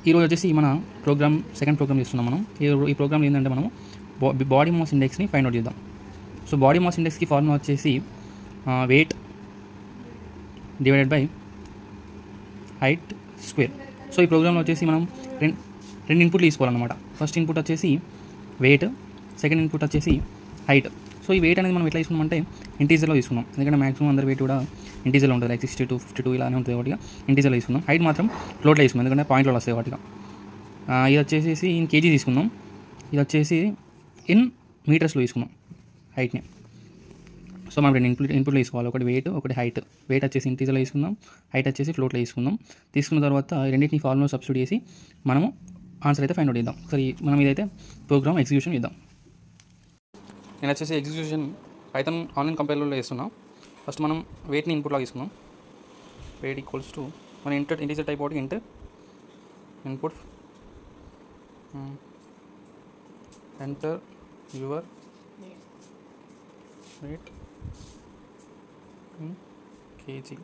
ఈరోజు వచ్చేసి మన ప్రోగ్రామ్ సెకండ్ ప్రోగ్రామ్ చేస్తున్నాం మనం. ఈ ప్రోగ్రామ్ ఏంటంటే మనం బాడీ మాస్ ఇండెక్స్ని ఫైండ్ అవుట్ చేద్దాం. సో బాడీ మాస్ ఇండెక్స్కి ఫార్ములా వచ్చేసి wait divided by height square. So ఈ ప్రోగ్రాంలో వచ్చేసి మనం రెండు ఇన్పుట్లు తీసుకోవాలన్నమాట. ఫస్ట్ ఇన్పుట్ వచ్చేసి వెయిట్, సెకండ్ ఇన్పుట్ వచ్చేసి హైట్. సో ఈ వెయిట్ అనేది మనం ఎట్లా తీసుకున్నామంటే ఇంటీజర్లో తీసుకున్నాం, ఎందుకంటే మాక్సిమం అందరి వెయిట్ కూడా ఇంటీజర్లో ఉంటుంది, లైక్ 62, 52 ఇలానే ఉంటుంది. వాటిగా ఇంటీజర్లో తీసుకున్నాం. హైట్ మాత్రం ఫ్లోట్లో తీసుకున్నాం, ఎందుకంటే పాయింట్లో వస్తాయి వాటిగా. ఇది వచ్చేసి ఇన్ కేజీ తీసుకున్నాం, ఇది వచ్చేసి ఇన్ మీటర్స్లో తీసుకున్నాం హైట్ని. సో మనం రెండు ఇన్పుట్లు తీసుకోవాలి, ఒకటి వెయిట్, ఒకటి హైట్. వెయిట్ వచ్చేసి ఇంటీజర్లో తీసుకుందాం, హైట్ వచ్చేసి ఫ్లోట్లో తీసుకుందాం. తీసుకున్న తర్వాత రెండింటిని ఫార్ములా సబ్స్టిట్యూట్ చేసి మనము ఆన్సర్ అయితే ఫైండ్ అవుట్ చేద్దాం. సరే మనం ఇదైతే ప్రోగ్రామ్ ఎగ్జిక్యూషన్ చేద్దాం. నేను వచ్చేసి ఎగ్జిక్యూషన్ పైథాన్ ఆన్లైన్ కంపైలర్లో చేస్తున్నాం. ఫస్ట్ మనం వెయిట్ని ఇన్పుట్లా తీసుకున్నాం. వెయిట్ ఈక్వల్స్ టు మన ఇంటీజర్ టైప్ ఒకటి input enter your weight in KG.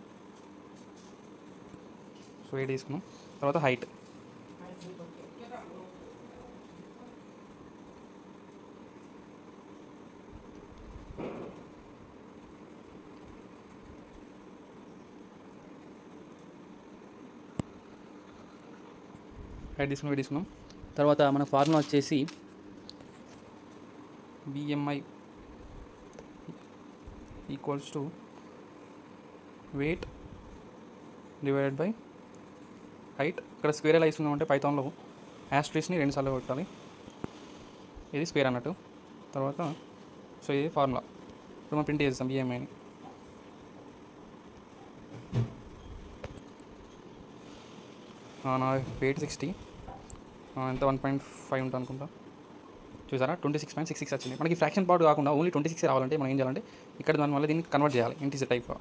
So weight తీసుకున్నాం. తర్వాత హైట్, హైట్ తీసుకున్నాం. తర్వాత మన ఫార్ములా వచ్చేసి BMI equals to wait divided by height. ఇక్కడ స్క్వేర్ ఎలా తీసుకుందామంటే పైథాన్లో యాస్ట్రిక్స్ని 2 సార్లు పెట్టాలి, ఇది స్క్వేర్ అన్నట్టు. తర్వాత సో ఇది ఫార్ములా. ఇప్పుడు మనం ప్రింట్ చేస్తాం BMIని. నా వెయిట్ 60, ఎంత 1.5 ఉంటుంది అనుకుంటా. చూసారా 26.66 వచ్చింది. మనకి ఫ్రాక్షన్ పార్ట్ కాకుండా ఓన్లీ 26 రావాలంటే మనం ఏం చేయాలంటే ఇక్కడ దానివల్ల దీన్ని కన్వర్ట్ చేయాలి ఇంటీజర్ టైప్గా.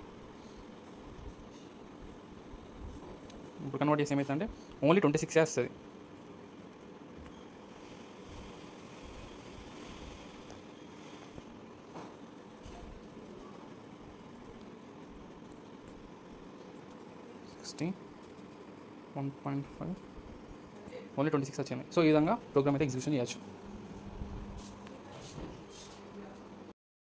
ఇప్పుడు కన్వర్ట్ చేసి ఏమవుతుందంటే ఓన్లీ 26 వస్తుంది. $60, 1.5 ఓన్లీ 26 వచ్చింది. సో ఈ విధంగా ప్రోగ్రామ్ అయితే ఎగ్జిక్యూషన్ చేయొచ్చు.